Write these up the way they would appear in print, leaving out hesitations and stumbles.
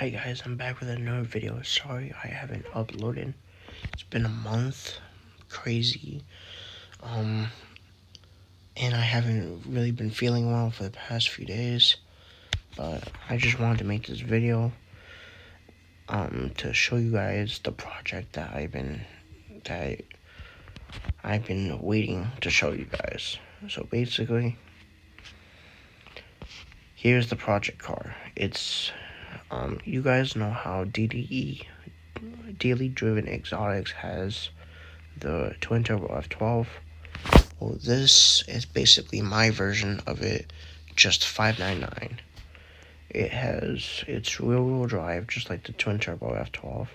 Hi guys, I'm back with another video. Sorry I haven't uploaded. It's been a month. Crazy. And I haven't really been feeling well for the past few days. But I just wanted to make this video to show you guys the project that I've been waiting to show you guys. So basically, here's the project car. It's you guys know how DDE, Daily Driven Exotics, has the twin turbo F12. Well, this is basically my version of it, just $599. It's rear-wheel drive, just like the twin turbo F12.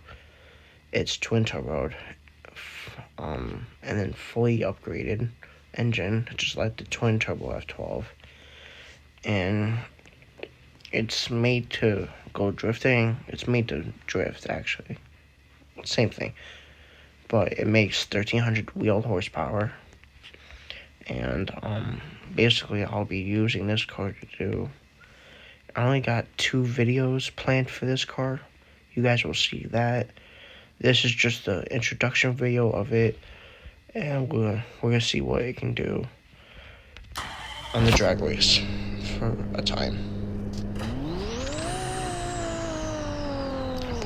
It's twin turboed, and then fully upgraded engine, just like the twin turbo F12. And it's made to go drifting. It's made to drift, actually. Same thing. But it makes 1,300 wheel horsepower. And basically I'll be using this car to do... I only got 2 videos planned for this car. You guys will see that. This is just the introduction video of it. And we're gonna see what it can do on the drag race for a time.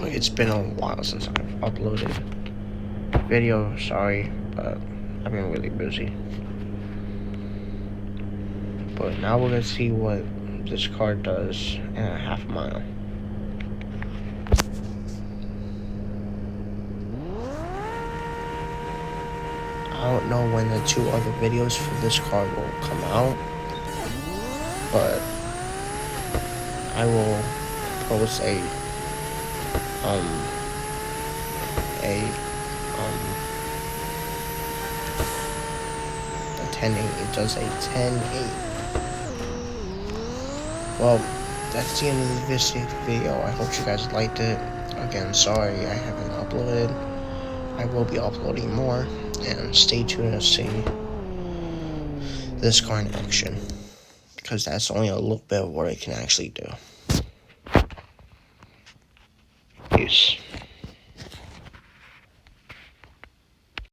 But it's been a while since I've uploaded video, sorry, but I've been really busy. But now we're gonna see what this car does in a half mile. I don't know when the 2 other videos for this car will come out, but I will post a 10.8. It does a 10.8. Well, that's the end of this video. I hope you guys liked it. Again, sorry I haven't uploaded. I will be uploading more, and stay tuned to see this car in action, because that's only a little bit of what it can actually do. Peace.